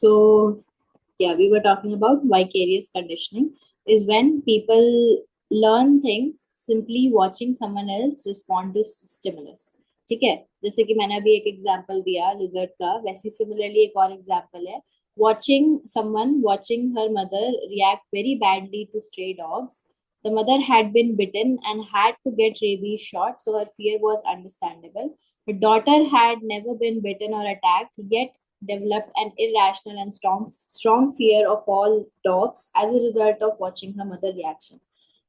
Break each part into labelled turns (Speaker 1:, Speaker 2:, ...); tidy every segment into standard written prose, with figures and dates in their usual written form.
Speaker 1: So, yeah, we were talking about vicarious conditioning is when people learn things simply watching someone else respond to stimulus. ठीक है, जैसे कि मैंने अभी एक एग्जांपल दिया लिजर्ट का, वैसे सिमिलरली एक और एग्जांपल है watching someone watching her mother react very badly to stray dogs. The mother had been bitten and had to get rabies shot, so her fear was understandable. Her daughter had never been bitten or attacked, yet developed an irrational and strong fear of all dogs as a result of watching her mother reaction.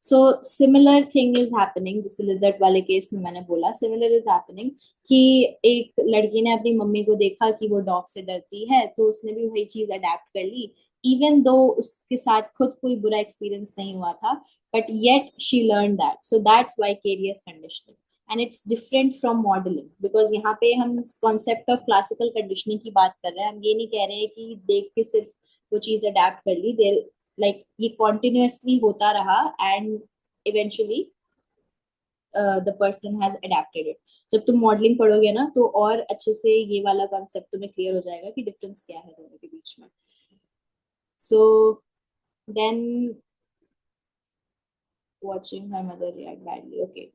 Speaker 1: So similar thing is happening, जैसे lizard वाले case में मैंने बोला similar is happening कि एक लड़की ने अपनी मम्मी को देखा कि वो डॉग से डरती है, तो उसने भी वही चीज अडेप्ट कर ली, इवन दो उसके साथ खुद कोई बुरा एक्सपीरियंस नहीं हुआ था, but yet she learn that. So that's vicarious conditioning and it's different from modelling, because यहाँ पे हम कॉन्सेप्ट ऑफ क्लासिकल कंडीशनिंग की बात कर रहे हैं. हम ये नहीं कह रहे हैं कि देख के सिर्फ वो चीज अडेप्ट कर ली, दे लाइक ये कॉन्टिन्यूसली होता रहा and eventually the person has adapted it. जब तुम मॉडलिंग पढ़ोगे ना तो और अच्छे से ये वाला कॉन्सेप्ट तुम्हें क्लियर हो जाएगा कि डिफरेंस क्या है दोनों के बीच में. So then watching her mother react badly. Okay.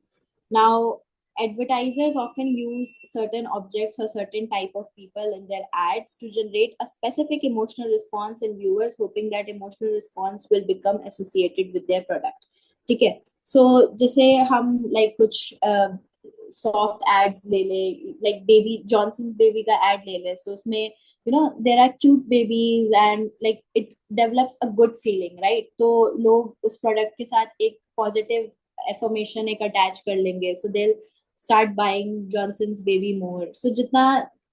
Speaker 1: Now, advertisers often use certain objects or certain type of people in their ads to generate a specific emotional response in viewers, hoping that emotional response will become associated with their product. ठीक है. So जैसे हम like कुछ soft ads ले ले, like baby Johnson's baby का ad ले ले, सो उसमें there are cute babies and like it develops a good feeling, right? तो लोग उस प्रोडक्ट के साथ एक पॉजिटिव एफर्मेशन एक अटैच कर लेंगे, so they start buying Johnson's baby more. So जितना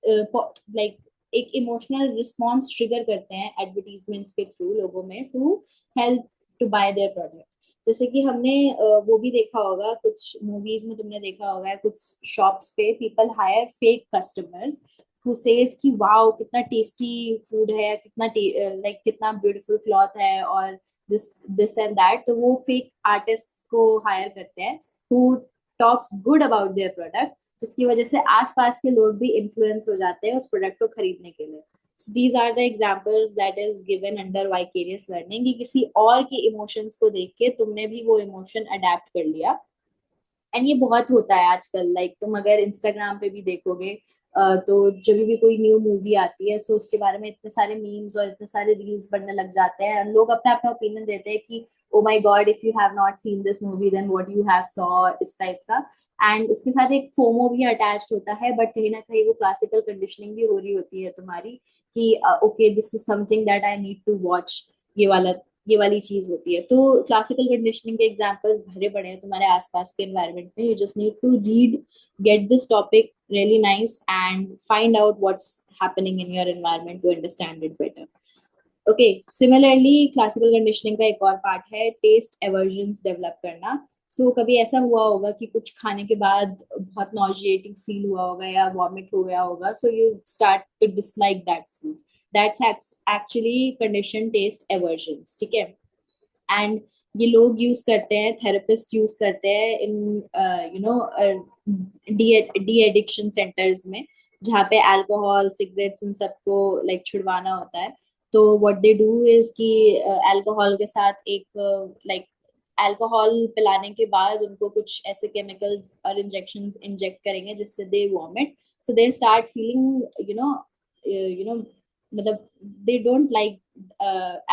Speaker 1: लाइक एक इमोशनल रिस्पॉन्स ट्रिगर करते हैं एडवर्टीजमेंट्स के थ्रू लोगों में to help to buy their product. जैसे कि हमने वो भी देखा होगा, कुछ मूवीज में तुमने देखा होगा, कुछ शॉप्स पे people hire fake customers who says कि वाओ कितना टेस्टी फूड है, कितना लाइक कितना ब्यूटीफुल क्लॉथ है और दिस दिस एंड दैट. तो वो फेक आर्टिस्ट को हायर करते हैं who talks good about their product, जिसकी वजह से आसपास के लोग भी इन्फ्लुएंस हो जाते हैं उस प्रोडक्ट को खरीदने के लिए. So these are the examples that is given under vicarious learning कि किसी और के इमोशंस को देख के तुमने भी वो इमोशन अडेप्ट कर लिया. एंड ये बहुत होता है आजकल, लाइक तुम अगर इंस्टाग्राम पे भी देखोगे तो जब भी कोई न्यू मूवी आती है, सो उसके बारे में इतने सारे मीम्स और इतने सारे रील्स बनने लग जाते हैं, लोग अपना अपना ओपिनियन देते हैं कि oh my god if you have not seen this movie then what you have saw, इस टाइप का. एंड उसके साथ एक फोमो भी अटैच्ड होता है, बट कहीं ना कहीं वो क्लासिकल कंडीशनिंग भी हो रही होती है तुम्हारी कि okay this is something that I need to watch, ये वाली चीज होती है. तो क्लासिकल कंडीशनिंग के एग्जांपल्स भरे पड़े हैं तुम्हारे आसपास के एनवायरनमेंट में. You just need to read, get this topic really nice and find out what's happening in your environment to understand it better. Okay, similarly classical conditioning का एक और पार्ट है टेस्ट एवर्जन्स डेवलप करना. सो कभी ऐसा हुआ होगा कि कुछ खाने के बाद बहुत नॉजिएटिंग फील हुआ होगा या वॉमिट हो गया होगा, so you start to dislike that food. That's actually condition taste aversions. ठीक है. एंड ये लोग यूज करते हैं, थेरेपिस्ट यूज करते हैं इन डी एडिक्शन सेंटर्स में, जहाँ पे अल्कोहल सिगरेट्स इन सबको लाइक छुड़वाना होता है. तो व्हाट दे डू इज कि अल्कोहल के साथ एक लाइक अल्कोहल पिलाने के बाद उनको कुछ ऐसे केमिकल्स और इंजेक्शंस इंजेक्ट करेंगे जिससे they vomit. So they start feeling मतलब they don't like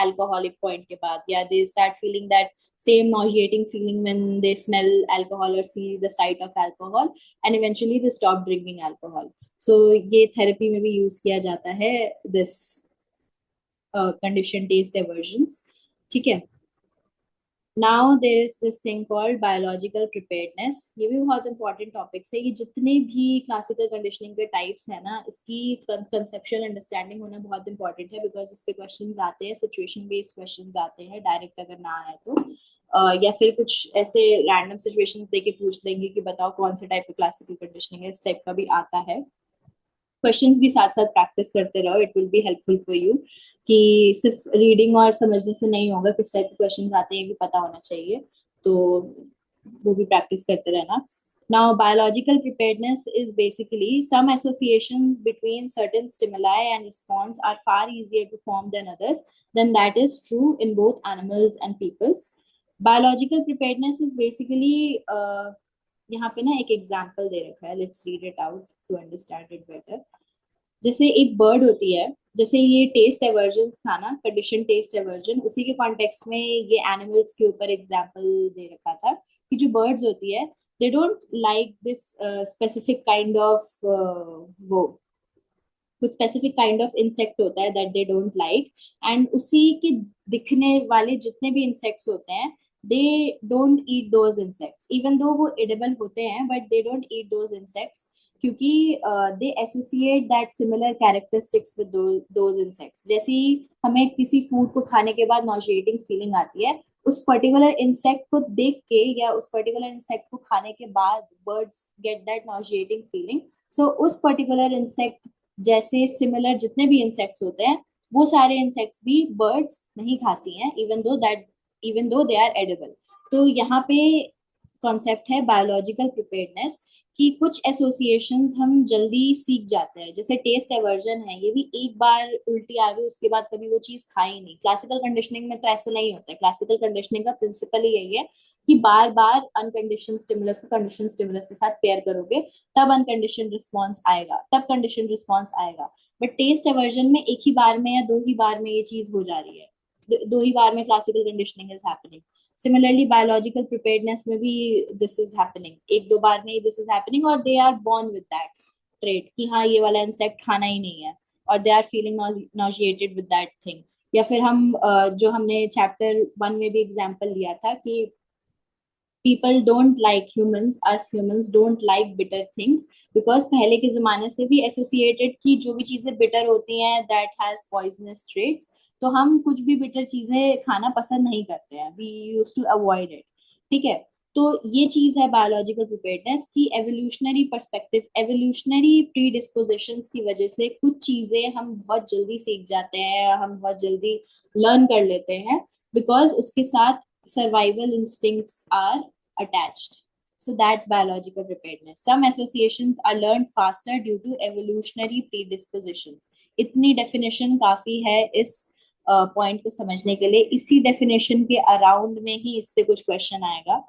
Speaker 1: alcoholic point के बाद, या they start feeling that same nauseating feeling when they smell alcohol or see the sight of alcohol, and eventually they stop drinking alcohol. So ये therapy में भी use किया जाता है this condition taste aversions. ठीक है. Now there is this thing called biological preparedness. ये भी बहुत इंपॉर्टेंट टॉपिक्स है. ये जितने भी क्लासिकल कंडीशनिंग के टाइप्स है ना, इसकी कंसेप्चुअल अंडरस्टैंडिंग होना बहुत इंपॉर्टेंट है, बिकॉज इस पे क्वेश्चंस आते हैं, सिचुएशन बेस्ड क्वेश्चंस आते हैं, डायरेक्ट अगर ना आए तो या फिर कुछ ऐसे रैंडम सिचुएशंस देके पूछ देंगे कि बताओ कौन सा टाइप का क्लासिकल कंडीशनिंग है, इस टाइप का भी आता है. क्वेश्चंस भी साथ साथ प्रैक्टिस करते रहो, it will be helpful for you कि सिर्फ रीडिंग और समझने से नहीं होगा, किस टाइप के क्वेश्चंस आते हैं ये भी पता होना चाहिए, तो वो भी प्रैक्टिस करते रहना. Now, biological preparedness is basically some associations between certain stimuli and response are far easier to form than others. Then that is true in both animals and peoples. Biological preparedness is basically यहाँ पे ना एक example दे रखा है, let's read it out to understand it better. जैसे एक bird होती है, जैसे ये टेस्ट एवर्जन था ना, कंडीशन टेस्ट एवर्जन, उसी के कॉन्टेक्स्ट में ये एनिमल्स के ऊपर एग्जाम्पल दे रखा था कि जो बर्ड्स होती है, they don't like this specific kind of वो कुछ स्पेसिफिक काइंड ऑफ इंसेक्ट होता है that they don't like, and उसी के दिखने वाले जितने भी इंसेक्ट्स होते हैं, they don't eat those insects, even though वो एडिबल होते हैं, but they don't eat those insects, क्योंकि they associate that similar characteristics with those insects. जैसे ही हमें किसी फूड को खाने के बाद नॉजिएटिंग फीलिंग आती है, उस पर्टिकुलर इंसेक्ट को देख के या उस पर्टिकुलर इंसेक्ट को खाने के बाद बर्ड्स गेट दैट नॉजिएटिंग फीलिंग. सो उस पर्टिकुलर इंसेक्ट जैसे सिमिलर जितने भी इंसेक्ट्स होते हैं, वो सारे इंसेक्ट्स भी बर्ड्स नहीं खाती हैं, even though they are edible. तो यहाँ पे कॉन्सेप्ट है बायोलॉजिकल प्रिपेयर्डनेस, कि कुछ एसोसिएशंस हम जल्दी सीख जाते हैं. जैसे टेस्ट एवर्जन है, ये भी एक बार उल्टी आ गई उसके बाद कभी वो चीज खाई नहीं. क्लासिकल कंडीशनिंग में तो ऐसा नहीं होता है. क्लासिकल कंडीशनिंग का प्रिंसिपल ही यही है कि बार बार अनकंडीशन स्टिमुलस को कंडीशन स्टिमुलस के साथ पेयर करोगे, तब अनकंडीशन रिस्पॉन्स आएगा, तब कंडीशन रिस्पॉन्स आएगा. बट टेस्ट एवर्जन में एक ही बार में या दो ही बार में ये चीज हो जा रही है, दो ही बार में classical conditioning is happening. Similarly biological preparedness में भी दिस इज हैपनिंग, एक दो बार में ही दिस इज हैपनिंग, और they are born with that trait कि हाँ ये वाला इंसेक्ट खाना ही नहीं है, और they are feeling nauseated with that thing. या फिर हम जो हमने चैप्टर 1 में भी एग्जांपल लिया था कि people don't like humans, us humans don't like bitter things, because पहले के जमाने से भी एसोसिएटेड कि जो भी चीजें बिटर होती हैं दैट हैज पॉइजनस ट्रेट्स, तो हम कुछ भी बिटर चीजें खाना पसंद नहीं करते हैं, we use to avoid it. ठीक है. तो ये चीज है बायोलॉजिकल प्रिपेयर्डनेस की evolutionary perspective, evolutionary predispositions की वजह से कुछ चीजें हम बहुत जल्दी सीख जाते हैं, हम बहुत जल्दी लर्न कर लेते हैं, बिकॉज उसके साथ survival instincts are attached. So that's biological preparedness. Some associations are learned faster due to evolutionary predispositions. इतनी डेफिनेशन काफी है इस पॉइंट को समझने के लिए. इसी डेफिनेशन के अराउंड में ही इससे कुछ क्वेश्चन आएगा,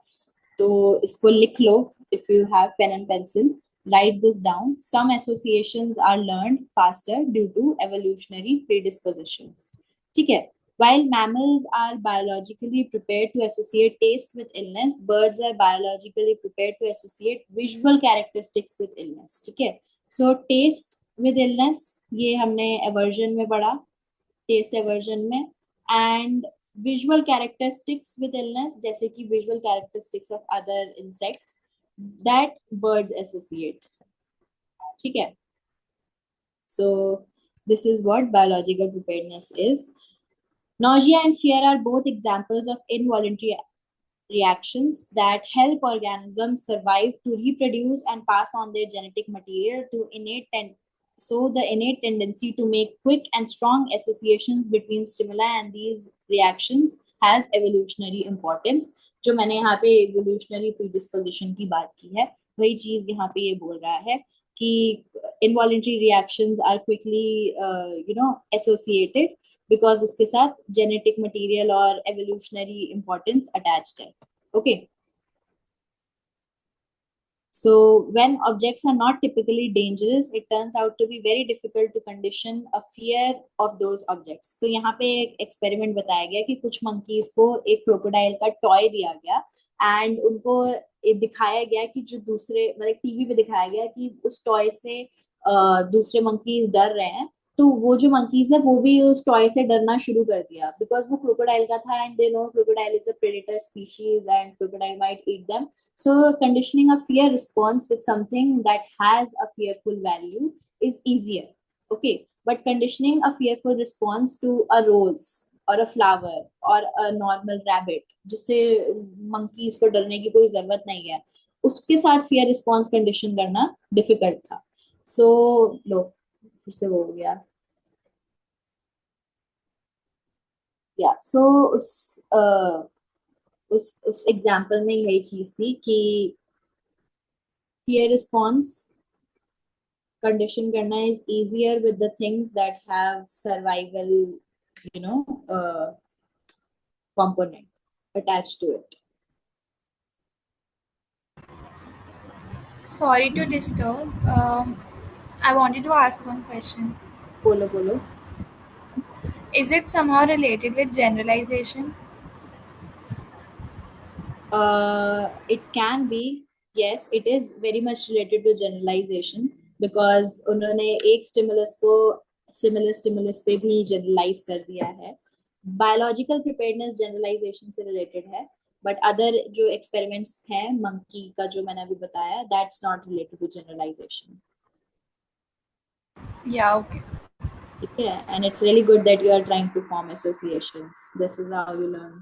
Speaker 1: तो इसको लिख लो. If you have pen and pencil, write this down. Some associations are learned faster due to evolutionary predispositions. ठीक है. While mammals are biologically prepared to associate taste with illness, birds are biologically prepared to associate visual characteristics with illness. ठीक है. So taste with illness ये हमने aversion में पढ़ा, taste aversion में, and visual characteristics with illness जैसे कि visual characteristics of other insects that birds associate. ठीक है. So this is what biological preparedness is. Nausea and fear are both examples of involuntary reactions that help organisms survive, to reproduce, and pass on their genetic material to so the innate tendency to make quick and strong associations between stimuli and these reactions has evolutionary importance. जो मैंने यहाँ पे evolutionary predisposition की बात की है, वही चीज यहाँ पे ये बोल रहा है कि involuntary reactions are quickly associated because उसके साथ जेनेटिक मटेरियल और एवोल्यूशनरी इंपॉर्टेंस अटैच्ड है. Okay. So when objects are not typically dangerous, it turns out to be very difficult to condition a fear of those objects. तो यहाँ पे एक experiment बताया गया कि कुछ मंकीज को एक क्रोकोडाइल का टॉय दिया गया, एंड उनको दिखाया गया कि जो दूसरे मतलब टीवी पे दिखाया गया कि उस टॉय से दूसरे मंकीज डर रहे हैं, तो वो जो मंकीज है वो भी उस टॉय से डरना शुरू कर दिया, बिकॉज वो क्रोकोडाइल का था, and they know crocodile is a predator species and crocodile might eat them. So conditioning a fear response with something that has a fearful value is easier. Okay. But conditioning a fearful response to a rose or a flower or a normal rabbit, जिससे monkeys को डरने की कोई जरूरत नहीं है, उसके साथ fear response condition करना difficult था. So लो फिर से वो हो गया. Yeah. So उस एग्जाम्पल में यही चीज थी कि fear response condition करना is easier with the things that have survival, you know, component attached to it.
Speaker 2: Sorry to disturb. I wanted to ask one question.
Speaker 1: बोलो बोलो.
Speaker 2: Is it somehow related with generalization?
Speaker 1: It can be, yes, it is very much related to generalization because उन्होंने एक stimulus को similar stimulus पे भी generalise कर दिया है. बायोलॉजिकल प्रिपेयर्डनेस जनरलाइजेशन से रिलेटेड है, बट अदर जो एक्सपेरिमेंट्स हैं मंकी का जो मैंने अभी बताया, that's not related to generalisation.
Speaker 2: Yeah, okay.
Speaker 1: ठीक है, and it's really good that you are trying to form associations. This is how you learn.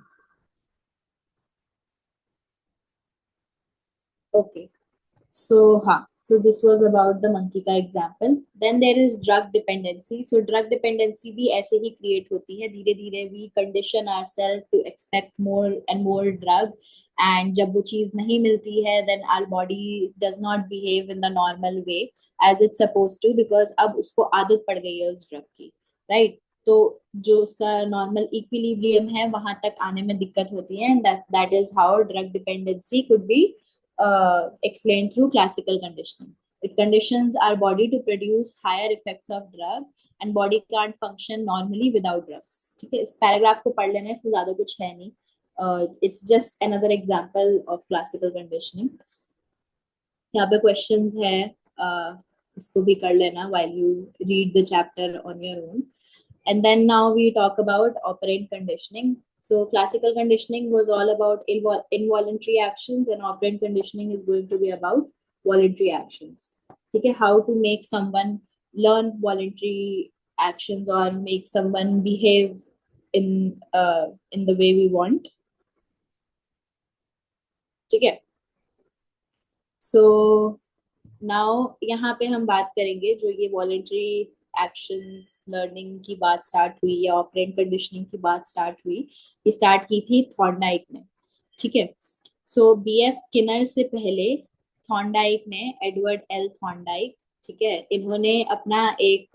Speaker 1: Okay. So, so this was about the monkey का example. Then there is drug dependency. So drug dependency भी ऐसे ही create होती है धीरे धीरे. We condition ourselves to expect more and more drug, and जब वो चीज नहीं मिलती है, then our body does not behave in the normal way as it's supposed to, because अब उसको आदत पड़ गई है उस drug की, right? तो जो उसका normal equilibrium है वहां तक आने में दिक्कत होती है, and that is how drug dependency could be explained through classical conditioning. It conditions our body to produce higher effects of drug, and body can't function normally without drugs. ठीक है, इस पैराग्राफ को पढ़ लेना, इसमें ज्यादा कुछ है नहीं. It's just another example of classical conditioning. यहाँ पे questions है, इसको भी कर लेना while you read the chapter on your own. And then now we talk about operant conditioning. So classical conditioning was all about involuntary actions, and operant conditioning is going to be about voluntary actions. Okay, how to make someone learn voluntary actions or make someone behave in the way we want. Okay. So now यहाँ पे हम बात करेंगे जो ये voluntary actions learning की बात start हुई या ऑपरेंट कंडीशनिंग की बात स्टार्ट हुई, ये स्टार्ट की थी थॉर्नडाइक ने. ठीक है. सो बीएस स्किनर से पहले थॉर्नडाइक ने, एडवर्ड एल थॉर्नडाइक, ठीक है, इन्होंने अपना एक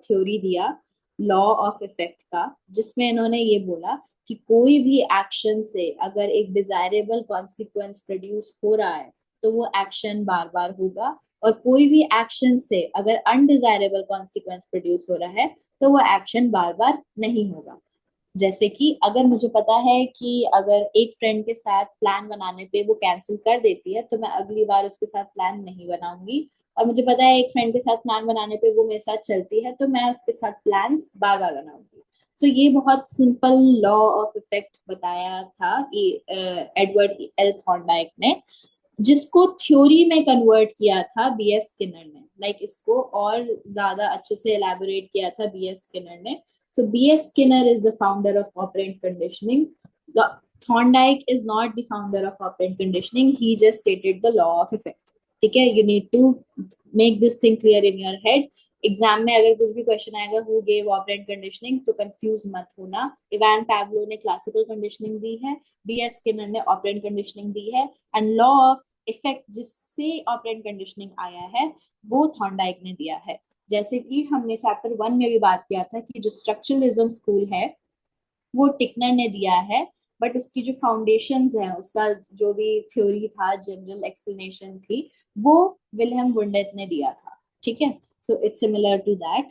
Speaker 1: थ्योरी दिया लॉ ऑफ इफेक्ट का, जिसमें इन्होंने ये बोला कि कोई भी एक्शन से अगर एक डिजायरेबल कॉन्सिक्वेंस प्रोड्यूस हो रहा है तो वो एक्शन बार बार होगा, और कोई भी एक्शन से अगर अनडिजायरेबल कॉन्सिक्वेंस प्रोड्यूस हो रहा है तो वो एक्शन बार बार नहीं होगा. जैसे कि अगर मुझे पता है कि अगर एक फ्रेंड के साथ प्लान बनाने पे वो कैंसिल कर देती है तो मैं अगली बार उसके साथ प्लान नहीं बनाऊंगी, और मुझे पता है एक फ्रेंड के साथ प्लान बनाने पे वो मेरे साथ चलती है तो मैं उसके साथ प्लान्स बार बार बनाऊंगी. सो ये बहुत सिंपल लॉ ऑफ इफेक्ट बताया था एडवर्ड एल थॉर्नडाइक ने, जिसको थ्योरी में कन्वर्ट किया था बीएस स्किनर ने. लाइक इसको और ज्यादा अच्छे से एलैबोरेट किया था बीएस स्किनर ने. So B.S. Skinner is the founder of operant conditioning. Thorndike is not the founder of operant conditioning. He just stated the law of effect. ठीक है, you need to make this thing clear in your head. Exam में अगर कुछ भी question आएगा who gave operant conditioning तो confuse मत होना. इवान पैवलो ने क्लासिकल कंडीशनिंग दी है, बीएस स्किनर ने ऑपरेंट कंडीशनिंग दी है, एंड लॉ ऑफ इफेक्ट जिससे ऑपरेंट कंडीशनिंग आया है वो थॉर्नडाइक ने दिया है. जैसे कि हमने चैप्टर 1 में भी बात किया था कि जो स्ट्रक्चरलिज्म स्कूल है वो टिकनर ने दिया है, बट उसकी जो फाउंडेशंस है, उसका जो भी थ्योरी था, जनरल एक्सप्लेनेशन थी, वो विल्हेम वुंडेट ने दिया था. ठीक है, so it's similar to that.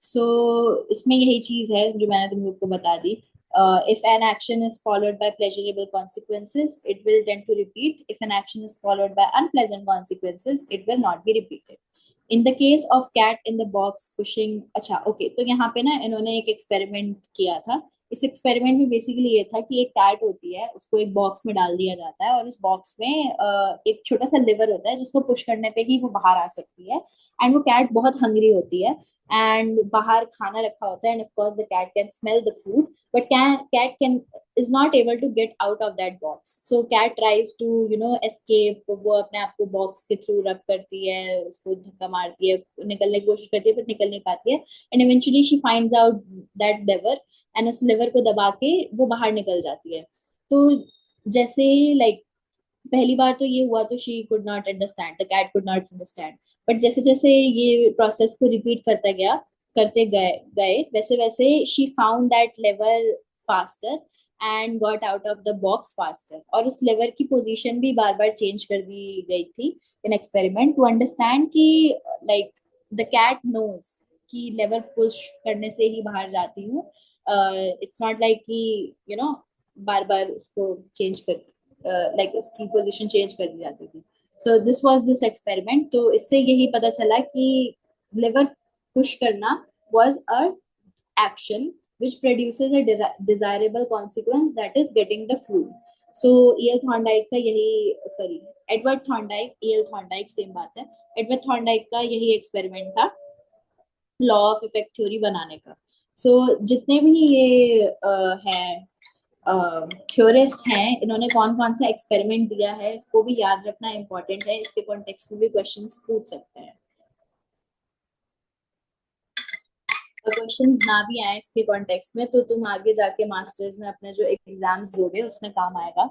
Speaker 1: So इसमें यही चीज है जो मैंने तुम लोग को बता दी. If an action is followed by pleasurable consequences, it will tend to repeat. If an action is followed by unpleasant consequences, it will not be repeated. In the case of cat in the box pushing. अच्छा okay, तो यहाँ पे ना इन्होंने एक experiment किया था. इस एक्सपेरिमेंट में बेसिकली ये था कि एक कैट होती है, उसको एक बॉक्स में डाल दिया जाता है, और इस बॉक्स में एक छोटा सा लिवर होता है जिसको पुश करने पे ही वो बाहर आ सकती है. एंड वो कैट बहुत हंग्री होती है, एंड बाहर खाना रखा होता है, and of course the cat can smell the food, but cat can is not able to get out of that box. So cat tries to escape. वो अपने आप को बॉक्स के थ्रू रब करती है, उसको धक्का मारती है, निकलने की कोशिश करती है, पर निकल नहीं पाती है, and eventually she finds out that liver, and उस लिवर को दबा के वो बाहर निकल जाती है. तो जैसे ही लाइक पहली बार तो ये हुआ तो she could not understand, the cat could not understand, but जैसे जैसे ये प्रोसेस को रिपीट करते गए गए वैसे वैसे she found that lever faster and got out of the box faster, और उस लेवर की पोजीशन भी बार बार चेंज कर दी गई थी इन एक्सपेरिमेंट टू अंडरस्टैंड कि लाइक द कैट नोज कि लेवर पुश करने से ही बाहर जाती हूँ, इट्स नॉट लाइक कि यू नो बार बार उसको चेंज कर लाइक उसकी पोजीशन चेंज कर दी जाती थी। So this was this experiment, तो इससे यही पता चला कि लिवर पुश करना was a action which produces a desirable consequence, that is getting the food. So EL Thorndike का यही, sorry, Edward Thorndike, EL Thorndike same बात है, एडवर्ड थॉर्नडाइक का यही एक्सपेरिमेंट था लॉ ऑफ इफेक्ट थ्योरी बनाने का। सो जितने भी ये हैं थ्योरिस्ट हैं, इन्होंने कौन कौन सा एक्सपेरिमेंट दिया है इसको भी याद रखना इंपॉर्टेंट है, इसके कॉन्टेक्स्ट में भी क्वेश्चंस पूछ सकते हैं। क्वेश्चंस ना भी आए इसके कॉन्टेक्स्ट में तो तुम आगे जाके मास्टर्स में अपने जो एग्जाम्स दोगे उसमें काम आएगा।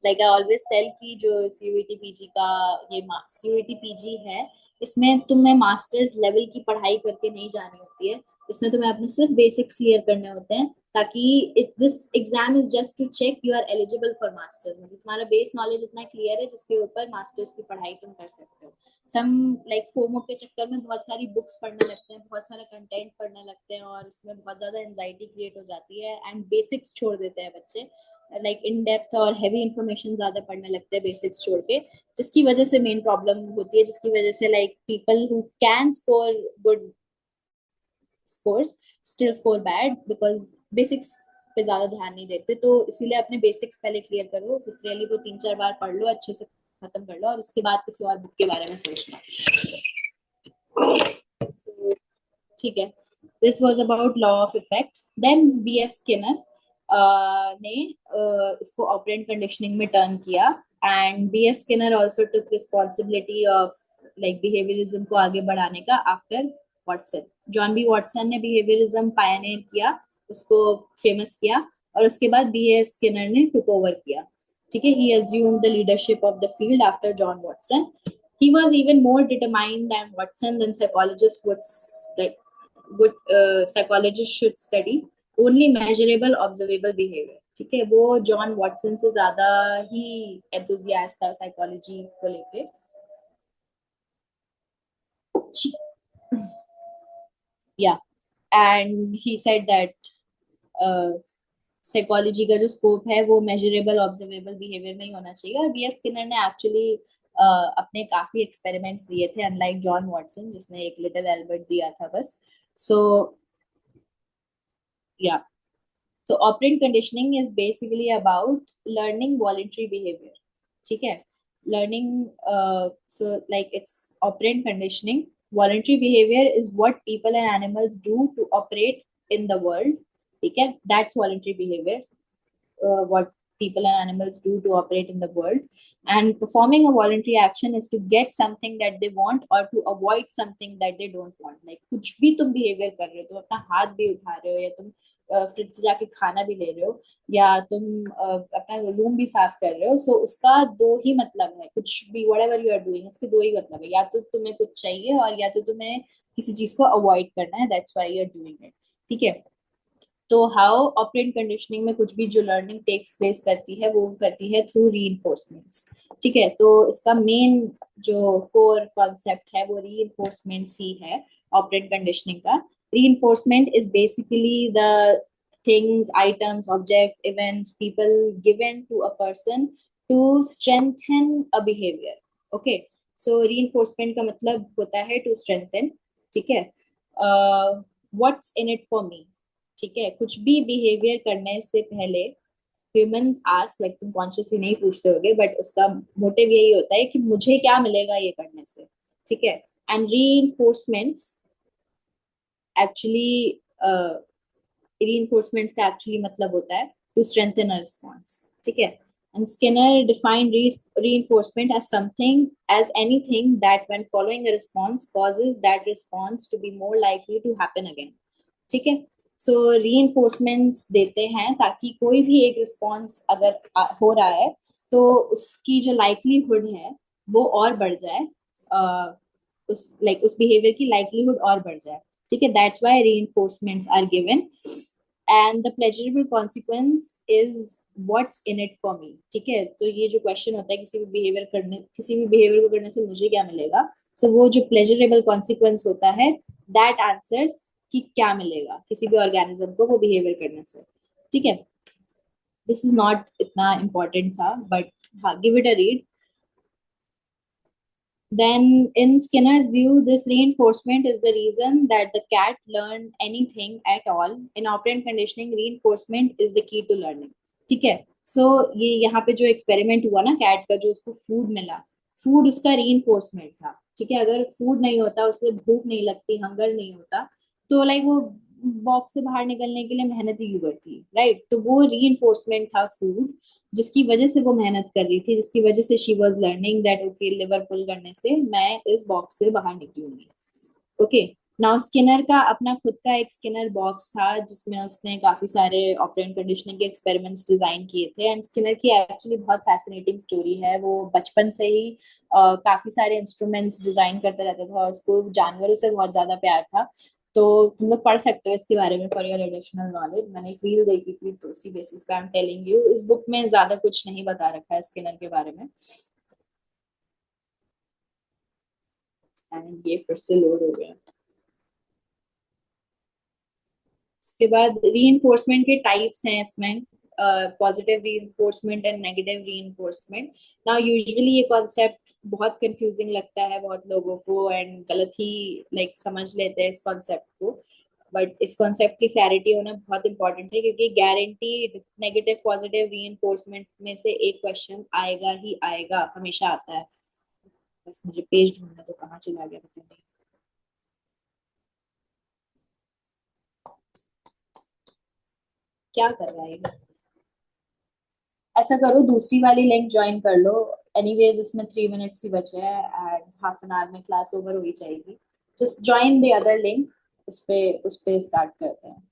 Speaker 1: लाइक आई ऑलवेज टेल कि जो सीयूईटी पीजी का ये सीयूईटी पीजी है, इसमें तुम्हें मास्टर्स लेवल की पढ़ाई करके नहीं जानी होती है, इसमें तुम्हें अपने सिर्फ बेसिक्स क्लियर करने होते हैं, ताकि this exam is just to check you are eligible for masters, मतलब तुम्हारा बेस नॉलेज इतना क्लियर है जिसके ऊपर मास्टर्स की पढ़ाई तुम कर सकते हो। सम लाइक फोमो के चक्कर में बहुत सारी बुक्स पढ़ने लगते हैं, बहुत सारा कंटेंट पढ़ने लगते हैं और इसमें बहुत ज्यादा एंजाइटी क्रिएट हो जाती है एंड बेसिक्स छोड़ देते हैं बच्चे, लाइक इन डेप्थ और हैवी इंफॉर्मेशन ज्यादा पढ़ने लगते हैं बेसिक्स छोड़ के, जिसकी वजह से मेन प्रॉब्लम होती है, जिसकी वजह से like people who can score good scores still score bad because basics पे ज्यादा ध्यान नहीं देते। तो इसीलिए अपने बेसिक्स पहले क्लियर करो, सिसिलियनली वो 3-4 बार पढ़ लो, अच्छे से खत्म कर लो और उसके बाद किसी और बुक के बारे में सोचना। ठीक है, this was about law of effect. Then BF Skinner ने इसको ऑपरेंट कंडीशनिंग में टर्न किया and BF Skinner also took responsibility of like behaviourism को आगे बढ़ाने का after Watson. John B Watson ने बिहेवियरिज्म पायनियर किया, उसको फेमस किया, और उसके बाद बीएफ स्किनर ने टुक ओवर किया। ठीक है, he assumed the leadership of the field after John Watson. He was even more determined than Watson than psychologists should study only measurable observable behavior. ठीक है, वो जॉन वॉटसन से ज्यादा ही enthusiast था साइकोलॉजी को लेके। या and he said that psychology का जो स्कोप है वो मेजरेबल ऑब्जर्वेबल बिहेवियर में ही होना चाहिए, और बीएस स्किनर ने एक्चुअली अपने काफी एक्सपेरिमेंट्स दिए थे अनलाइक जॉन वॉटसन जिसने एक लिटिल एल्बर्ट दिया था बस। सो या so operant conditioning is basically about learning voluntary behavior. ठीक है, learning so like it's operant conditioning, voluntary behavior is what people and animals do to operate in the world. ठीक है, that's voluntary behavior, what people and animals do to operate in the world, and performing a voluntary action is to get something that they want or to avoid something that they don't want. Like कुछ भी तुम behaviour कर रहे हो, तुम अपना हाथ भी उठा रहे हो, या तुम फ्रिज से जाके खाना भी ले रहे हो, या तुम अपना रूम भी साफ कर रहे हो, सो उसका दो ही मतलब है, कुछ भी whatever you are doing इसके दो ही मतलब है, या तो तुम्हें कुछ चाहिए और या तो तुम्हें किसी चीज को अवॉइड करना है, that's why you are doing it. ठीक है, तो हाउ ऑपरेंट कंडीशनिंग में कुछ भी जो लर्निंग टेक्स प्लेस करती है वो करती है थ्रू रीइंफोर्समेंट्स। ठीक है, तो इसका मेन जो कोर कॉन्सेप्ट है वो रीइंफोर्समेंट्स ही है ऑपरेंट कंडीशनिंग का। Reinforcement is basically the things, items, objects, events, people given to a person to strengthen a behavior. Okay, so reinforcement का मतलब होता है to strengthen। ठीक है, what's in it for me। ठीक है, कुछ भी बिहेवियर करने से पहले ह्यूमंस आस्क, लाइक तुम कॉन्शियसली नहीं पूछते होगे बट उसका मोटिव यही होता है कि मुझे क्या मिलेगा ये करने से। ठीक है, एंड रीइंफोर्समेंट्स एक्चुअली रीइंफोर्समेंट्स का एक्चुअली मतलब होता है टू स्ट्रेंथन अ रिस्पॉन्स। ठीक है, and Skinner defined reinforcement as something as anything that when following a response causes that response to be more likely to happen again। ठीक है, सो reinforcements देते हैं ताकि कोई भी एक रिस्पॉन्स अगर हो रहा है तो उसकी जो लाइक्लीहुड है वो और बढ़ जाए, उस बिहेवियर की लाइक्लीहुड और बढ़ जाए। ठीक है, that's why reinforcements are given and the pleasurable consequence is what's in it for me. ठीक है, तो ये जो क्वेश्चन होता है किसी भी बिहेवियर को करने से मुझे क्या मिलेगा, सो वो जो प्लेजरेबल कॉन्सिक्वेंस होता है दैट आंसर्स कि क्या मिलेगा किसी भी ऑर्गेनिज्म को वो बिहेवियर करने से। ठीक है, दिस इज नॉट इतना इम्पोर्टेंट था, बट हाँ, give it a read. Then, in Skinner's view, this reinforcement is the reason that the cat learned anything at all. In operant conditioning, reinforcement is the key to learning. ठीक है, सो ये यहाँ पे जो experiment हुआ ना cat का, जो उसको फूड मिला, फूड उसका रीइंफोर्समेंट था। ठीक है, अगर फूड नहीं होता, उसे भूख नहीं लगती, हंगर नहीं होता, तो लाइक वो बॉक्स से बाहर निकलने के लिए मेहनत ही क्यों करती, राइट? तो वो रीइंफोर्समेंट था फूड, जिसकी वजह से वो मेहनत कर रही थी, जिसकी वजह से she was learning that okay, liver pull करने से मैं इस बॉक्स से बाहर निकलूंगी। ओके, नाउ स्किनर का अपना खुद का एक स्किनर बॉक्स था जिसमें उसने काफी सारे ऑपरेंट कंडीशनिंग के एक्सपेरिमेंट्स डिजाइन किए थे। एंड स्किनर की एक्चुअली बहुत फैसिनेटिंग स्टोरी है। वो बचपन से ही काफी सारे इंस्ट्रूमेंट्स डिजाइन करते रहता था और उसको जानवरों से बहुत ज्यादा प्यार था। तो तुम लोग पढ़ सकते हो इसके बारे में फॉर योर एडिशनल नॉलेज। मैंने एक रील देखी थी, तो उसी बेसिस पे आई एम टेलिंग यू। इस बुक में ज्यादा कुछ नहीं बता रखा है स्किनर के बारे में। एंड ये फिर से लोड हो गया। इसके बाद रीइंफोर्समेंट के टाइप्स हैं इसमें, positive reinforcement and negative reinforcement. Now usually ये कॉन्सेप्ट बहुत कंफ्यूजिंग लगता है बहुत लोगों को, एंड गलत ही लाइक समझ लेते हैं इस कॉन्सेप्ट को। बट इस कॉन्सेप्ट की क्लैरिटी होना बहुत इंपॉर्टेंट है, क्योंकि गारंटीड नेगेटिव पॉजिटिव रीइंफोर्समेंट में से एक क्वेश्चन आएगा ही आएगा, हमेशा आता है। बस मुझे पेज ढूंढना, तो कहाँ चला गया पता नहीं। क्या कर रहा है ये? ऐसा करो, दूसरी वाली लिंक ज्वाइन कर लो। एनीवेज इसमें 3 मिनट्स ही बचे हैं एंड हाफ एन आवर में क्लास ओवर हो ही जाएगी। Just join the other link, उस पे स्टार्ट करते हैं।